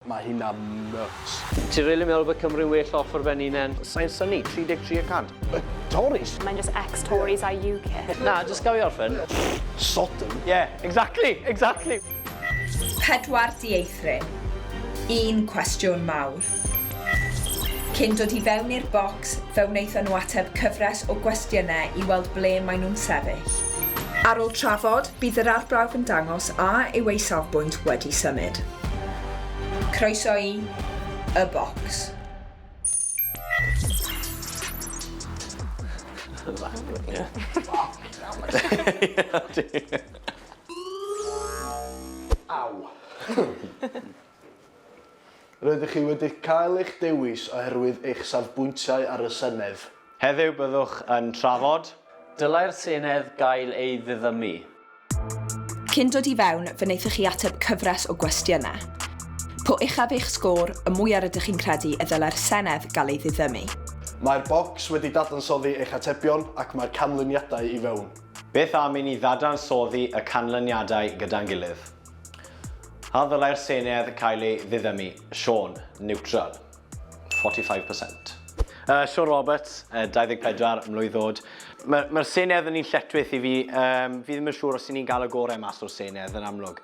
mae hynna'n nuts. Ti'n rili meddwl bod Cymru'n well off ar ben unan? Sa'n syni, 33%. Y Tories? Mae'n just ex-Tories a UKIP. Na, just gael i orffen. Sodom? Yeah, exactly. 4 dieithrin. 1 cwestiwn mawr. Cyn dod i fewn i'r bocs, fe wnaethon nhw ateb cyfres o gwestiynau i weld ble maen nhw'n sefyll. Ar ôl trafod, bydd yr arbrawf yn dangos a yw ei safbwynt wedi symud. Croeso i y bocs. Aw. Rydych chi wedi cael eich dewis oherwydd eich safbwyntiau ar y Senedd. Heddiw byddwch yn trafod. Dylai'r Senedd gael ei ddiddymu. Cyn dod i fewn, fe wnaethoch chi ateb cyfres o gwestiynau. Po uchaf eich sgôr, y mwyaf rydych chi'n credu y ddylai'r Senedd gael ei ddiddymu. Mae'r bocs wedi dadansoddi eich atebion ac mae'r canlyniadau i fewn. Beth am i ni ddadansoddi y canlyniadau gyda'n gilydd? A ddylai'r Senedd cael ei ddiddymu? Sean, neutral, 45%. Sean Roberts, 24 mlwydd ddod. Mae'r Senedd yn un lletwyth i fi. Fi ddim yn siŵr os ni'n cael y gorau mas o'r Senedd yn amlwg.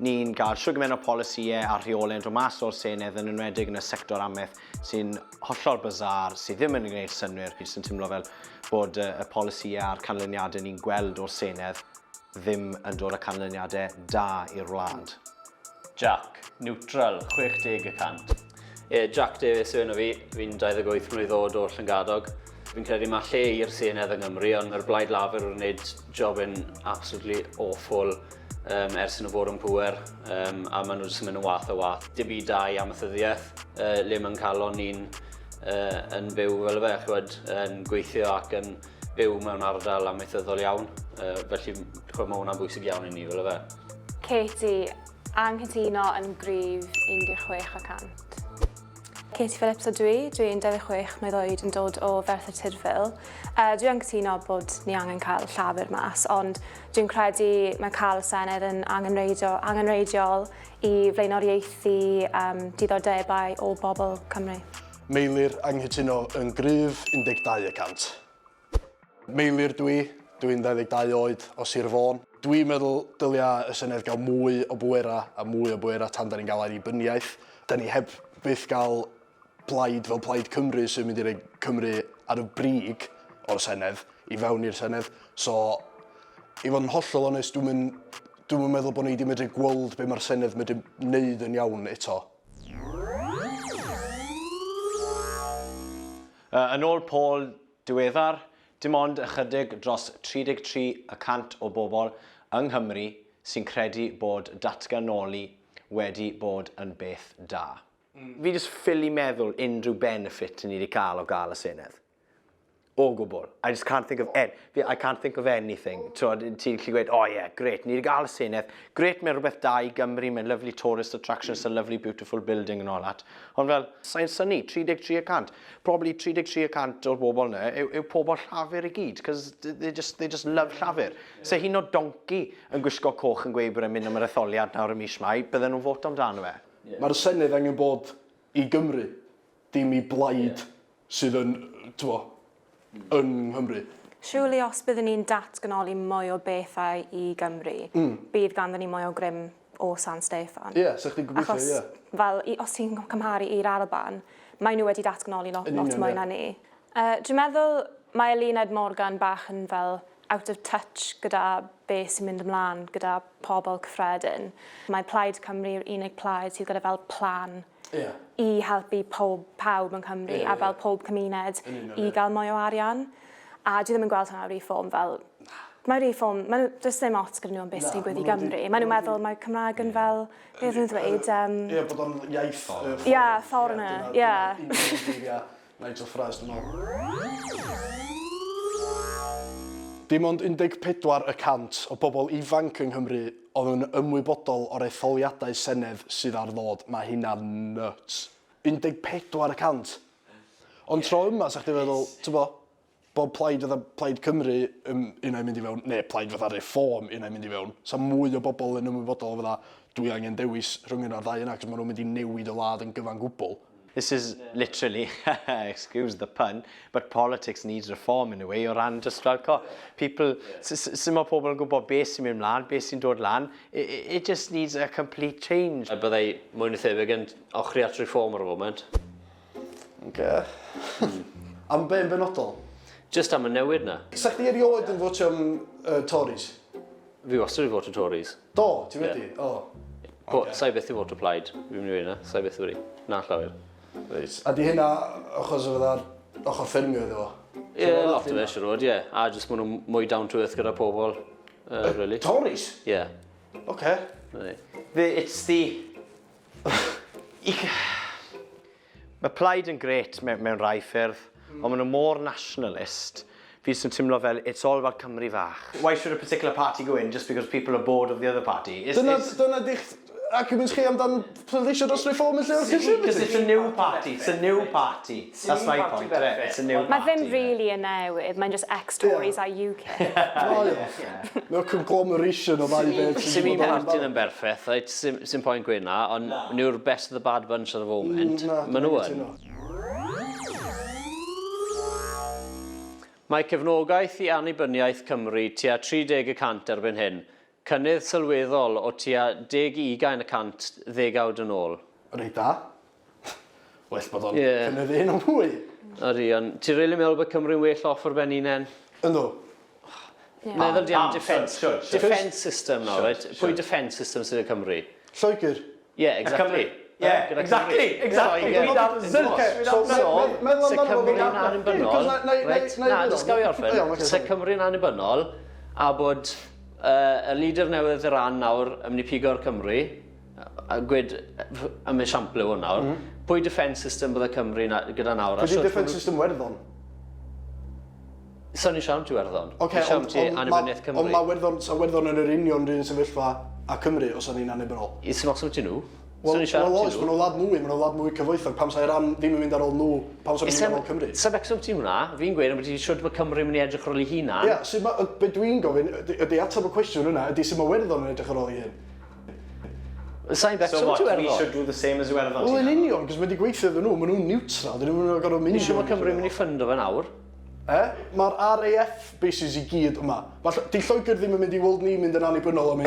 Ni'n cael siwgmen o polisïau a rheolau'n dod mas o'r Senedd yn enwedig yn y sector amaeth sy'n hollol bizar, sydd ddim yn gwneud synnwyr. Sy'n teimlo fel bod y polisïau a'r canlyniadau ni'n gweld o'r Senedd ddim yn dod â canlyniadau da i'r wlad. Jack, neutral, 60%. Jack Davies yw enw fi. Fi'n 28 mlwydd ddod o'r Llangadog. Fi'n credu mae lle i'r Senedd yng Nghymru, ond yr Blaid Lafur yn gwneud job yn absolutely awful ers yn y fod yn pŵer, a maen nhw jyst yn mynd yn wath o wath. Dim byd da i amathyddiaeth, le mae'n cael o'n ni'n yn byw fel y fe, yn gweithio ac yn byw mewn ardal amaethyddol iawn. Felly mae hwnna'n bwysig iawn i ni fel y fe. Katie, anghytuno yn gryf 16%. Katie Phillips ydw i, dwi'n 26 mlwydd oed yn dod o Ferthyr Tydfil. Dwi'n anghytuno bod ni angen cael llafur mas, ond dwi'n credu mae cael y Senedd yn angenreidiol i flaenoriaethu diddordebau o bobl Cymru. Meilir anghytuno yn gryf 12%. Meilir dwi'n 22 oed o Sir Fôn. Dwi'n meddwl dylia y Senedd gael mwy o bwera tan da ni'n gael annibyniaeth. Da ni heb byth gael blaid fel Plaid Cymru sy'n mynd i roi Cymru ar y brig o'r Senedd, i fewn i'r Senedd. So, i fod yn hollol onest, dwi'n meddwl bod ni wedi medru gweld be mae'r Senedd wedi wneud yn iawn eto. Yn ôl Paul diweddar, dim ond ychydig dros 33% o bobl yng Nghymru sy'n credu bod datganoli wedi bod yn beth da. Fi jyst ffili meddwl unrhyw benefit ni wedi cael o gael y Senedd. O gwbl. I can't think of anything. Ti'n gallu gweud, oh yeah, great, ni wedi cael y Senedd. Great, mae'n rhywbeth da i Gymru, mae'n lovely tourist attraction, it's a lovely, beautiful building and all that. Ond fel, sa'n syni, 33%. Probably 33% o'r bobl yna yw pobl llafur i gyd, because they just love llafur. So hyn o donci yn gwisgo coch yn gweud bod e'n mynd am yr etholiad nawr y mis Mai, bydden nhw'n fot amdano fe. Mae'r Senedd angen bod i Gymru, dim i blaid sydd yn Nghymru. Surely os byddwn ni'n datganoli mwy o bethau i Gymru, bydd ganddyn ni mwy o grym o San Steffan. Ie, sa'ch chi'n gobeithio, ie. Fel, os ti'n cymharu i'r Alban, mae nhw wedi datganoli lot mwy na ni. Dwi'n meddwl mae Eluned Morgan bach yn fel out of touch gyda beth sy'n mynd ymlaen gyda pobl cyffredin. Mae Plaid Cymru yw'r unig plaid sydd gyda fel plan i helpu pawb yn Cymru a fel pob cymuned i gael mwy o arian. A dwi ddim yn gweld hwnna reform fel... Mae reform, does ddim ots gyda nhw am beth sy'n digwydd i Gymru. Mae nhw'n meddwl mae Cymraeg yn fel... Beth yw'n dweud? Ie, bod o'n iaith... Ie, foreigner, ie. Nigel Farage, dwi'n meddwl. Dim ond 14% o bobl ifanc yng Nghymru oedd yn ymwybodol o'r etholiadau Senedd sydd ar ddod. Mae hynna'n nuts. 14%. Ond tro yma, sa'ch chi'n feddwl, bod Plaid Cymru unau'n mynd i fewn, neu Plaid fatha Reform unau'n mynd i fewn, sa mwy o bobl yn ymwybodol o fydda dwi angen dewis rhwng yna'r ddau yna, cos maen nhw'n mynd i newid y wlad yn gyfan gwbl. This is literally, excuse the pun, but politics needs reform in a way o ran just fel people, sy'n mae pobl yn gwybod beth sy'n mynd mlaen, beth sy'n dod lan, it just needs a complete change. A byddai mwy na thebyg yn ochri at reform ar y foment. Am be'n benodol? Just am y newid na. Sa chdi erioed yn fotio am Tories? Fi wastad i fod o Tories. Do, ti wedi? Sai beth i fod o Plaid, fi'n mynd i weid na. Sai beth wedi. Na llawer. A di hynna achos o fydda'r ochr ffermio iddo fo? Ie, lot o fe eisiau rod, ie. A jyst maen nhw mwy down to earth gyda pobl, really. Tories? Ie. Oce. It's the... Mae Plaid yn gret mewn rai ffyrdd, ond maen nhw mor nationalist. Fi sy'n teimlo fel, it's all about Cymru fach. Why should a particular party go in just because people are bored of the other party? Dyna di'ch arguments chi amdan pleidleisio dros reform yn lle o'r Conservative? Because it's a new party, it's a new party. That's my point, it's a new party. Mae ddim really yn newid, mae'n just ex-Tories a UKIP. Mae'n conglomeration o ddau beth. Sy'n mi'n partyn yn berffaith, sy'n pwynt gweud na, ond nhw'r best of the bad bunch ar y foment. Maen nhw yn. Mae cefnogaeth i annibyniaeth Cymru tua 30% erbyn hyn, cynnydd sylweddol o tua 10-20% ddegawd yn ôl. Reit da. Well bod o'n cynnydd un o mwy. Ydy, ond ti'n rili meddwl bod Cymru'n well off ar ben unen? Ynddo. Meddwl di am defence system na, right? Pwy defence system sydd yn Cymru? Lloegr. Yeah, exactly. Yeah, exactly. Se Cymru'n annibynnol, na, dys gael i orffen, se Cymru'n annibynnol, a bod y líder newydd Iran nawr yn mynd i pigo'r Cymru, a gwed am esiampl o nawr, pwy defence system bydd y Cymru gyda nawr? Pwy di defence system Werddon? Sa'n ni siarad ti Werddon? Oce, ond mae Werddon yn yr union rhywun sefyllfa a Cymru os o'n i'n annibynnol. Sy'n os ti nhw? Wel, oes, maen nhw lad mwy cyfoethog, pam sa'i Iran ddim yn mynd ar ôl nhw, pam sa'n mynd ar ôl Cymru. Sa'n becsom ti hwnna, fi'n gweud bod ti'n siwr bod Cymru'n mynd i edrych ar ôl i hynna. Ie, be dwi'n gofyn, ydy ateb y cwestiwn yna, ydy sy'n mae Werddon yn edrych ar ôl i hyn. Sa'n becsom ti Werddon? We should do the same as Werddon. Wel, yn union, cos mae wedi gweithio iddyn nhw, maen nhw'n neutral, dyn nhw'n gorfod mynd. Nisio mae Cymru'n mynd i ffundo fe nawr? Mae'r RAF bases i gyd yma. Di Lloegr ddim yn mynd i weld ni mynd yn annibynnol am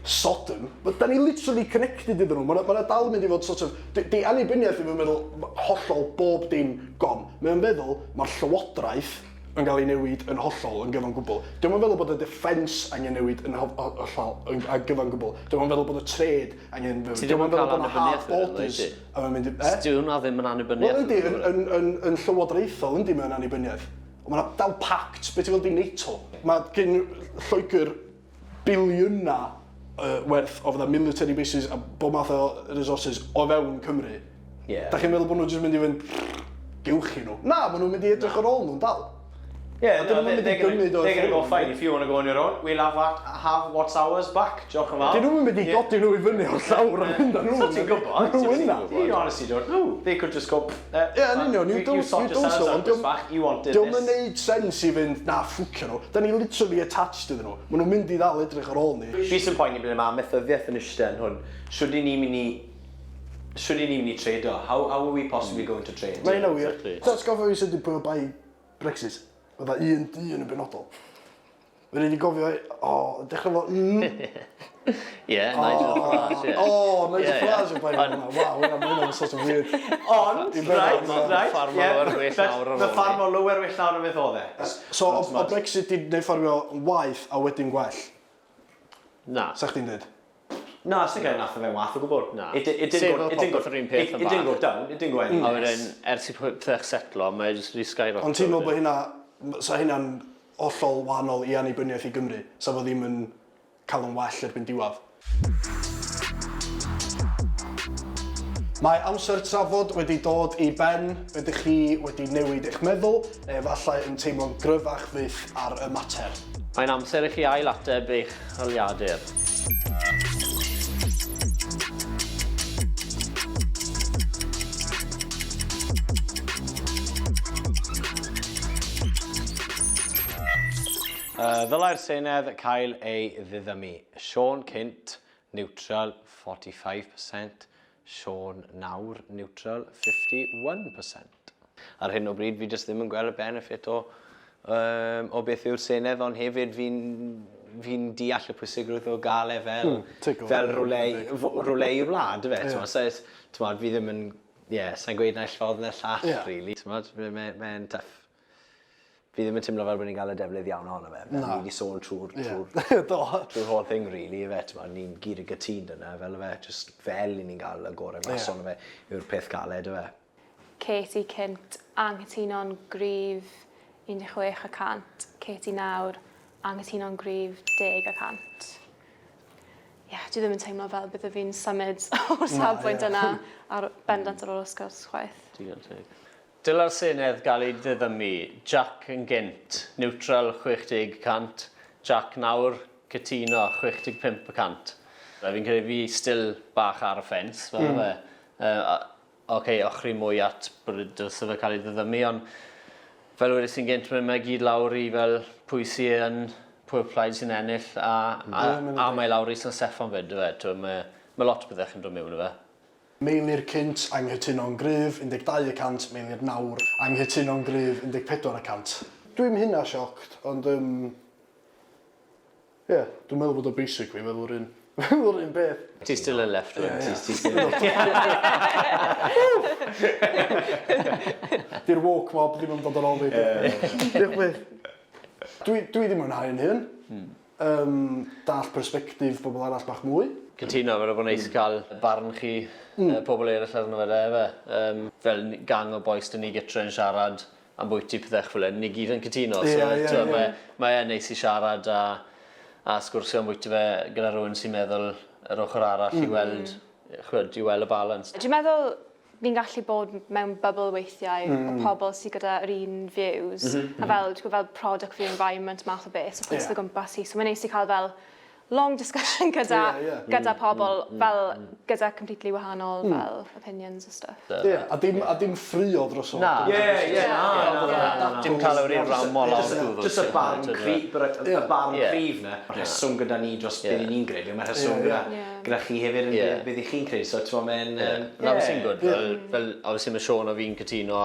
Sodom, but da ni literally connected iddyn nhw. Mae'n dal mynd i fod sort of... Di annibyniaeth ddim yn meddwl hollol bob dim gon. Mae'n meddwl mae'r llywodraeth yn cael ei newid yn hollol yn gyfan gwbl. Dwi'n meddwl bod y defence angen newid yn hollol yn gyfan gwbl. Dwi'n meddwl bod y trade angen... Ti'n meddwl bod yna half borders? Dwi'n meddwl ddim yn annibyniaeth? Wel, yndi, yn llywodraethol yndi mewn annibyniaeth. Ond mae'n dal pact, beth i fel di NATO. Mae gen Lloegr biliyna werth o fydda military bases a bob math o resources o fewn Cymru. Da chi'n meddwl bod nhw'n just mynd i fynd gewch chi nhw? Na, maen nhw'n mynd i edrych ar ôl nhw'n dal. Yeah, they're going to go fine. If you want to go on your own, we'll have what's ours back. Diolch yn fawr. Dyn nhw'n mynd i godi nhw i fyny o'r llawr a mynd â nhw. So ti'n gwybod? You honestly don't know. They could just go... Yeah, yn union, you sort yourselves out this back, you wanted this. Diolch yn neud sens i fynd, na, ffwcio nhw. Da ni literally attached iddyn nhw. Maen nhw'n mynd i ddal edrych ar ôl ni. Fi sy'n poeni ble mae methyddiaeth yn ystod hwn. Should i ni mynd i trade o? How are we possibly going to trade? Mae'n yna wir. That's gofio i sydd wedi pwy o bai Brexit. Fydda un yn benodol. Fe wedi gofio, dechrau fo... Ie, Nigel Farage, ie. Nigel Farage yn blaen hwnna. Wow, hwnna'n sort of weird. Ond, right, the ffarm o lower well nawr o beth oedd e. So, o Brexit di wneud ffarmio yn waith a wedyn gwell? Na. Sa chdi'n dweud? Na, sy'n cael nath o fe'n wath o gwbl. Na. It didn't go down, it didn't go anywhere. A wedyn, ers i pethau setlo, mae'n just re-skyrocket. Ond ti'n meddwl bod hynna, sa hynna'n hollol wahanol i annibyniaeth i Gymru, sa fo ddim yn cael yn well erbyn diwadd. Mae amser trafod wedi dod i ben, ydych chi wedi newid eich meddwl, neu efallai yn teimlo'n gryfach fydd ar y mater. Mae'n amser i chi ailateb eich holiadur. Ddylai'r Senedd cael ei ddiddymu. Siôn Cynt, neutral 45%. Siôn Nawr, neutral 51%. Ar hyn o bryd, fi jyst ddim yn gweld y benefit o beth yw'r Senedd, ond hefyd fi'n deall y pwysigrwydd o gael e fel rwle i wlad, fi ddim yn, sa'n gweud naill ffordd neu llall, really. Mae'n tuff. Fi ddim yn teimlo fel bod ni'n cael y defnydd iawn ohono fe. Ni wedi sôn trwy'r whole thing, really. Ni'n gyd y gytun yna, just fel i ni'n cael y gorau mas ohono fe yw'r peth galed, Katie Cynt, anghytuno'n gryf 16%. Katie Nawr, anghytuno'n gryf 10%. Dwi ddim yn teimlo fel bydde fi'n symud o'r safbwynt yna ar bendant ar ôl ysgwrs chwaith. Dylai'r Senedd gael ei ddiddymu. Jack yn gynt, neutral 60%. Jack Nawr, cytuno 65%. Fi'n credu fi still bach ar y ffens, fel fe. Ochri mwy at bod dylse fe cael ei ddiddymu, ond fel wedi sy'n gynt, mae gyd lawr i fel pwy sy'n pwy plaid sy'n ennill a mae lawr i sy'n Steffan fyd. Mae lot o bethau chi'n dod mewn o fe. Meilir Cynt, anghytuno'n gryf 12%, Meilir Nawr, anghytuno'n gryf 14%. Dwi'n hynna sioct, ond dwi'n meddwl bod o basic fi fel o'r un beth. Ti still yn left wing. Di'r woke mob ddim yn dod yn ôl fi. Dwi ddim yn hyn hyn. Dall perspektif bobl arall bach mwy. Cytuno, fel bod neis cael barn chi pobl eraill arno fe. Fel gang o boes dyn ni gytre yn siarad am bwyty pethau fel hyn, ni gyd yn cytuno. Mae neis i siarad a sgwrsio am bwyty fe gyda rhywun sy'n meddwl yr ochr arall i weld y balans. Dwi'n meddwl fi'n gallu bod mewn bubble weithiau o pobl sydd gyda yr un views. A fel product for the environment math o beth, so pwysig o gwmpas hi. So mae'n neis i cael fel long discussion gyda pobl, fel gyda completely wahanol fel opinions a stuff. A dim ffrio dros o. Na. Dim cael yr un rhan mol awr gwddw. Just y barn cryf na. Rheswm gyda ni dros beth ni'n credu, mae rheswm gyda chi hefyd yn beth i chi'n credu. So ti'n mynd... Na, sy'n gwrdd. Fel, obviously mae Siôn o fi'n cytuno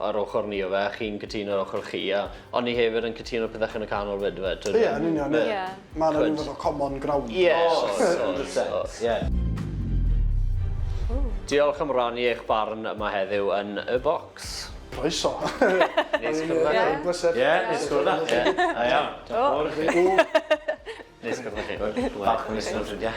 ar ochr ni o fe, chi'n cytuno ar ochr chi, ond ni hefyd yn cytuno pethau yn y canol fyd, fe. Yn union, Mae'n rhywun fath o common ground. Diolch am rannu eich barn yma heddiw yn y bocs. Croeso. Nes gwrdd. Nes gwrdd. Nes gwrdd chi. Falch yn ysgrifennu.